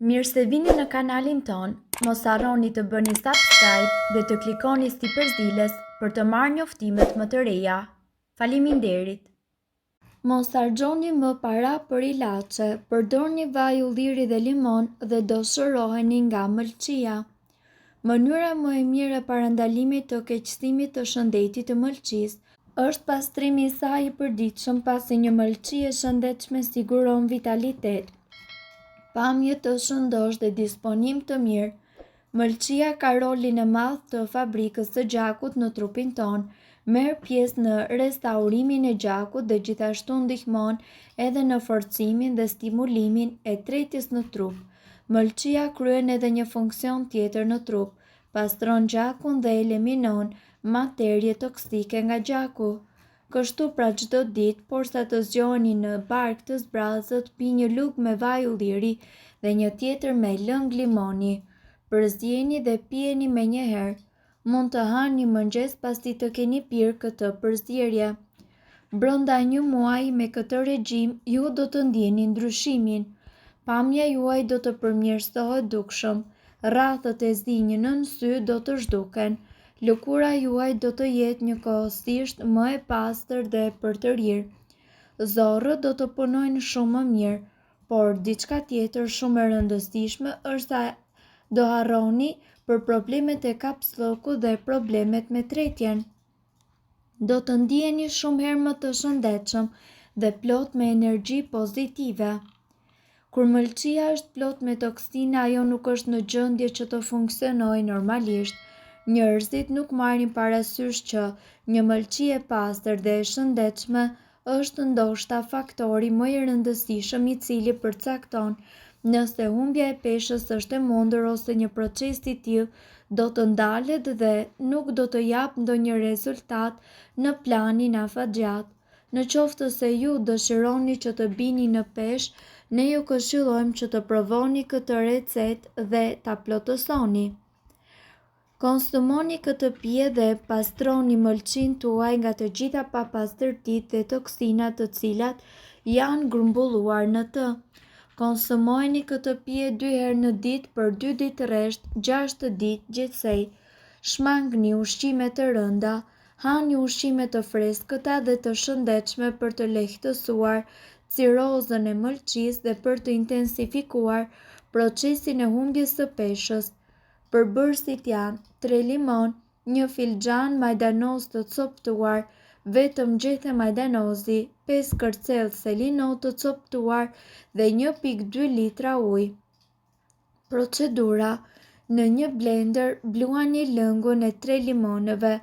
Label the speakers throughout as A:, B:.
A: Mirë se vini në kanalin ton, mos harroni të bëni subscribe dhe të klikoni si përzdiles për të marrë njoftimet më të reja. Faleminderit! Mos harxoni më para për ilaçe, përdorni vaj ulliri dhe limon dhe do shëroheni nga mëlçia. Mënyra më e mirë e parandalimit të keqësimit të shëndetit të mëlçisë është pastrimi i saj i përditshëm, pasi një mëlçi e shëndetshme siguron vitalitet, pamje të shëndosh dhe disponim të mirë. Mëlçia ka rolin e madh të fabrikës së gjakut në trupin ton, merr pjesë në restaurimin e gjakut dhe gjithashtu ndihmon edhe në forcimin dhe stimulimin e tretjes në trup. Mëlçia kryen edhe një funksion tjetër në trup, pastron gjakun dhe eliminon materje toksike nga gjaku. Kështu pra çdo ditë, porsa të zgjoheni në barkë të zbrazët, pi një lugë me vaj ulliri dhe një tjetër me lëng limoni. Përzieni dhe pijeni menjëherë. Mund të hani një mëngjes pasi të keni pirë këtë përzierje. Brenda një muaji me këtë regjim, ju do të ndjeni ndryshimin. Pamja juaj do të përmirësohet dukshëm. Rrathet e zinj nën sy do të zhduken. Lëkura juaj do të jetë njëkohësisht më e pastër dhe përtërir. Zorrët do të punojnë shumë më mirë, por diçka tjetër shumë e rëndësishme është se do harroni për problemet e kapslokut dhe problemet me tretjen. Do të ndiheni shumë herë më të shëndetshëm dhe plot me energji pozitive. Kur mëlçia është plot me toksina, ajo nuk është në gjendje që të funksionojë normalisht. Njerëzit nuk marrin parasysh që një mëlçi e pastër dhe e shëndetshme është ndoshta faktori më i rëndësishëm i cili përcakton nëse humbja e peshës është e mundur ose një proces i tillë do të ndalet dhe nuk do të japë ndonjë rezultat në planin afatgjatë. Në qoftë se ju dëshironi që të bini në peshë, ne ju këshillojmë që të provoni këtë recetë dhe ta plotësoni. Konsumoni këtë pije dhe pastroni mëlçin tuaj nga të gjitha papastërtitë dhe toksinat të cilat janë grumbulluar në të. Konsumojeni këtë pije 2 herë në ditë për 2 ditë rresht, 6 ditë gjithsej. Shmangni ushqime të rënda, hani ushqime të freskëta dhe të shëndetshme për të lehtësuar cirozën e mëlçisë dhe për të intensifikuar procesin e humbjes së peshës. Përbërësit janë 3 limon, 1 filxhan majdanoz të coptuar, vetëm gjethe majdanozi, 5 kërcellë selinot të coptuar dhe 1,2 litra ujë. Procedura: në një blender bluani lëngun e 3 limonëve,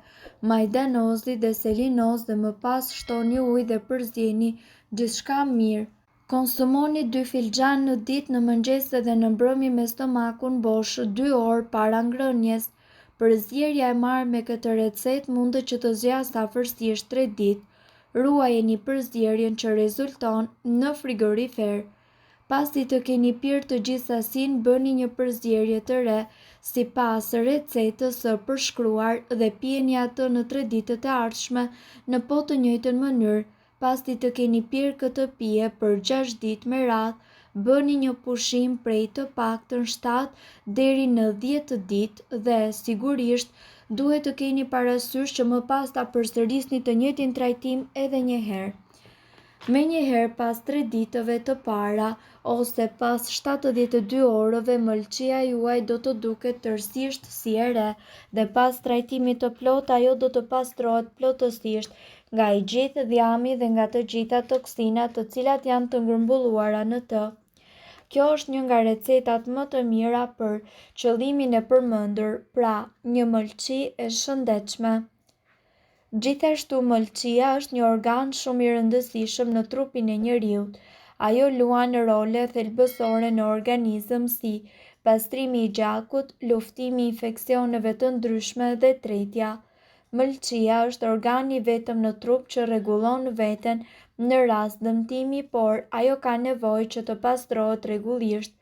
A: majdanozit dhe selinoz dhe më pas shtoni ujë dhe përzieni gjithçka mirë. Konsumoni 2 filxhan në ditë në mëngjes dhe në mbrëmje me stomakun bosh 2 orë para ngrënies. Përzierja e marrë me këtë recetë mundet që të zgjasë afërsisht 3 ditë. Ruajeni përzierjen që rezulton në frigorifer. Pasi të keni pirë të gjithë sasinë, bëni një përzierje të re sipas recetës së përshkruar dhe pijeni atë në 3 ditët e ardhshme në po të njëjtën mënyrë. Pasi të keni pirë këtë pije për 6 ditë me radhë, bëni një pushim prej të paktën 7 deri në 10 ditë dhe sigurisht duhet të keni parasysh që më pas ta përsërisni të njëjtin trajtim edhe një herë. Menjëherë pas 3 ditëve të para ose pas 72 orëve, mëlçia juaj do të duket tërësisht si e re dhe pas trajtimit të plot ajo do të pastrohet plotësisht nga i gjithë dhjami dhe nga të gjitha toksinat të cilat janë të grumbulluara në të. Kjo është një nga recetat më të mira për qëllimin e përmendur, pra një mëlçi e shëndetshme. Gjithashtu mëlçia është një organ shumë i rëndësishëm në trupin e njeriut. Ajo luan role thelbësore në organizëm si pastrimi i gjakut, luftimi i infeksioneve të ndryshme dhe tretja. Mëlçia është organi vetëm në trup që rregullon veten në rast dëmtimi, por ajo ka nevojë që të pastrohet rregullisht.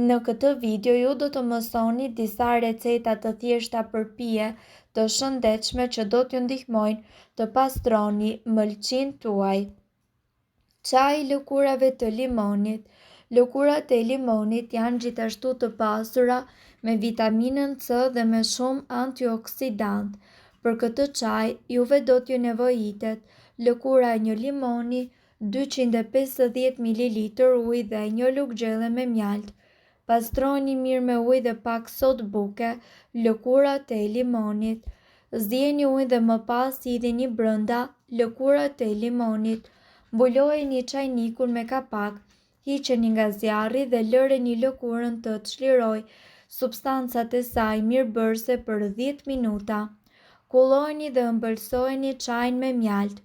A: Në këtë video ju do të mësoni disa receta të thjeshta për pije të shëndetshme që do t'ju ndihmojnë të pastroni mëlçin tuaj. Çaji i lëkurave të limonit. Lëkurat e limonit janë gjithashtu të pasura me vitaminën C dhe me shumë antioksidant. Për këtë çaj, juve do t'ju nevojitet lëkura e një limoni, 250 ml ujë dhe një lugë gjelle me mjalt. Pastroni mirë me ujë dhe pak sodë buke lëkurat e limonit. Zjeni ujë dhe më pas hidhini brenda lëkurat e limonit. Mbulojeni çajnikun me kapak, hiqeni nga zjarri dhe lëreni lëkurën të çlirojë substancat e saj mirëbërëse për 10 minuta. Kullojeni dhe ëmbëlsojeni çajin me mjalt.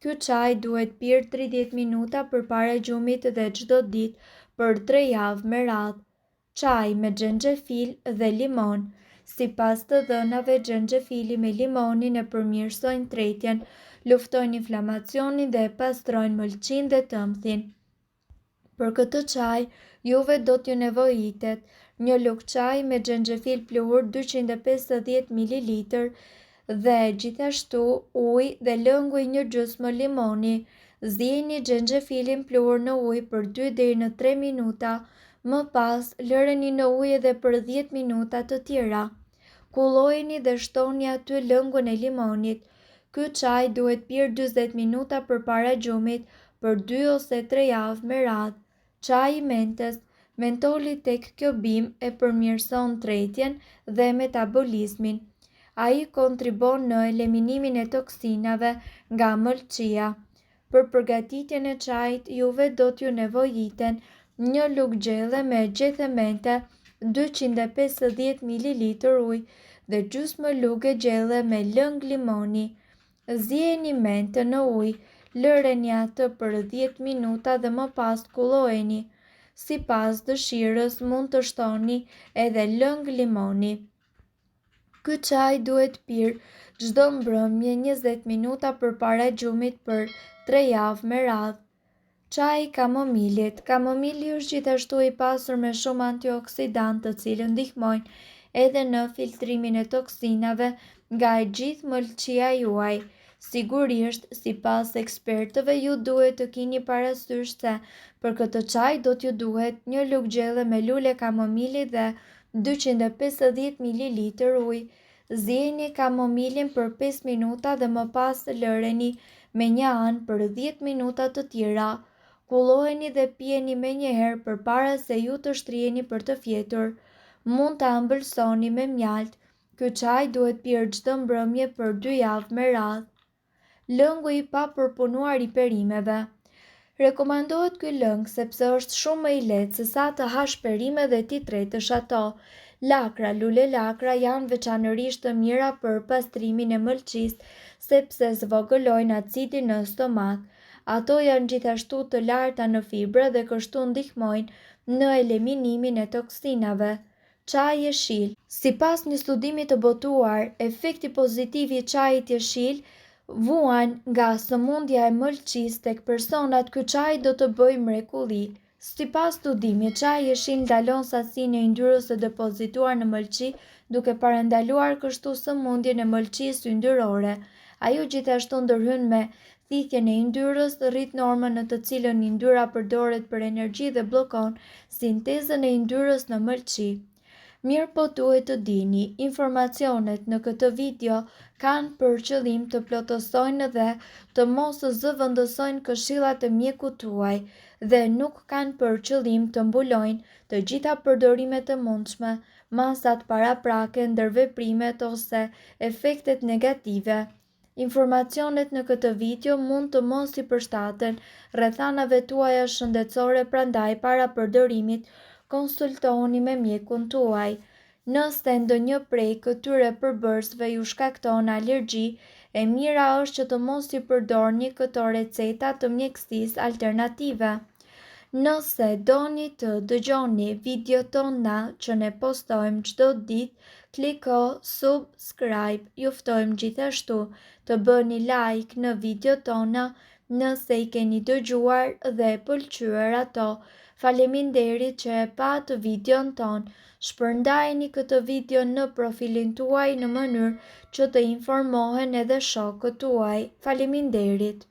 A: Ky çaj duhet pirë 30 minuta përpara gjumit dhe çdo ditë për 3 javë me radhë. Çaj me xhenxhefil dhe limon. Sipas të dhënave, xhenxhefili me limonin e përmirësojnë tretjen, luftojnë inflamacionin dhe pastrojnë mëlçin dhe tëmbthin. Për këtë çaj, juve do t'ju nevojitet një lugë çaj me xhenxhefil pluhur 250 ml dhe gjithashtu ujë dhe lëngu i një gjysmë limoni. Zjeni xhenxhefilin pluhur në ujë për 2 deri në 3 minuta, më pas lëreni në ujë edhe për 10 minuta të tjera. Kullojeni dhe shtoni aty lëngun e limonit. Ky çaj duhet pirë 40 minuta përpara gjumit për 2 ose 3 javë me radhë. Çaji i mentës. Mentoli tek kjo bimë e përmirëson tretjen dhe metabolizmin. Ai kontribon në eliminimin e toksinave nga mëlçia. Për përgatitjen e çajit, juve do t'ju nevojiten një lugë gjelle me gjethe mente, 250 ml ujë dhe gjysmë lugë gjelle me lëng limoni. Zjeni mentën në ujë, lëreni atë për 10 minuta dhe më pas kullojeni. Sipas dëshirës mund të shtoni edhe lëng limoni. Ky çaj duhet pirë çdo mbrëmje 20 minuta përpara gjumit për 3 javë me radhë. Çaji i kamomilit. Kamomili është gjithashtu i pasur me shumë antioksidantë të cilët ndihmojnë edhe në filtrimin e toksinave nga e gjithë mëlçia juaj. Sigurisht, sipas ekspertëve, ju duhet të keni parasysh se për këtë çaj do t'ju duhet një lugë gjelle me lule kamomili dhe 250 ml ujë. Zjeni kamomilin për 5 minuta dhe më pas lëreni me një anë për 10 minuta të tjera. Kullojeni dhe pijeni menjëherë përpara se ju të shtriheni për të fjetur. Mund ta ëmbëlsoni me mjalt. Ky çaj duhet pirë çdo mbrëmje për 2 javë me radhë. Lëngu i papërpunuar i perimeve. Rekomandohet ky lëng sepse është shumë më i lehtë se sa të hash perime dhe ti tretësh ato. Lakra, lule lakra janë veçanërisht të mira për pastrimin e mëlçisë sepse zvogëlojnë acidin në stomak. Ato janë gjithashtu të larta në fibra dhe kështu ndihmojnë në eliminimin e toksinave. Çaji jeshil. Sipas një studimi të botuar, efekti pozitiv i çajit jeshil vuan nga sëmundja e mëlçisë tek personat. Ky çaj do të bëjë mrekulli. Sipas studimit, çaji jeshil ndalon sasinë e yndyrës së depozituar në mëlçi, duke parandaluar kështu sëmundjen e mëlçisë yndyrore. Ajo gjithashtu ndërhyn me thithjen e yndyrës, rrit normën në të cilën yndyra përdoret për energji dhe bllokon sintezën e yndyrës në mëlçi. Mirë po duhet të dini, informacionet në këtë video kanë për qëllim të plotësojnë dhe të mos zëvendësojnë këshillat e mjekut tuaj dhe nuk kanë për qëllim të mbulojnë të gjitha përdorimet e mundshme, masat paraprake, ndërveprimet ose efektet negative. Informacionet në këtë video mund të mos i përshtaten rrethanave tuaja shëndetësore, prandaj para përdorimit konsultohuni me mjekun tuaj. Nëse ndonjë prej këtyre përbërësve ju shkakton alergji, e mira është që të mos i përdorni këto receta të mjekësisë alternative. Nëse doni të dëgjoni videot tona që ne postojmë çdo ditë, kliko subscribe. Ju ftojmë gjithashtu të bëni like në videot tona nëse i keni dëgjuar dhe pëlqyer ato. Faleminderit që e pat videon ton. Shpërndajeni këtë video në profilin tuaj në mënyrë që të informohen edhe shokët tuaj. Faleminderit.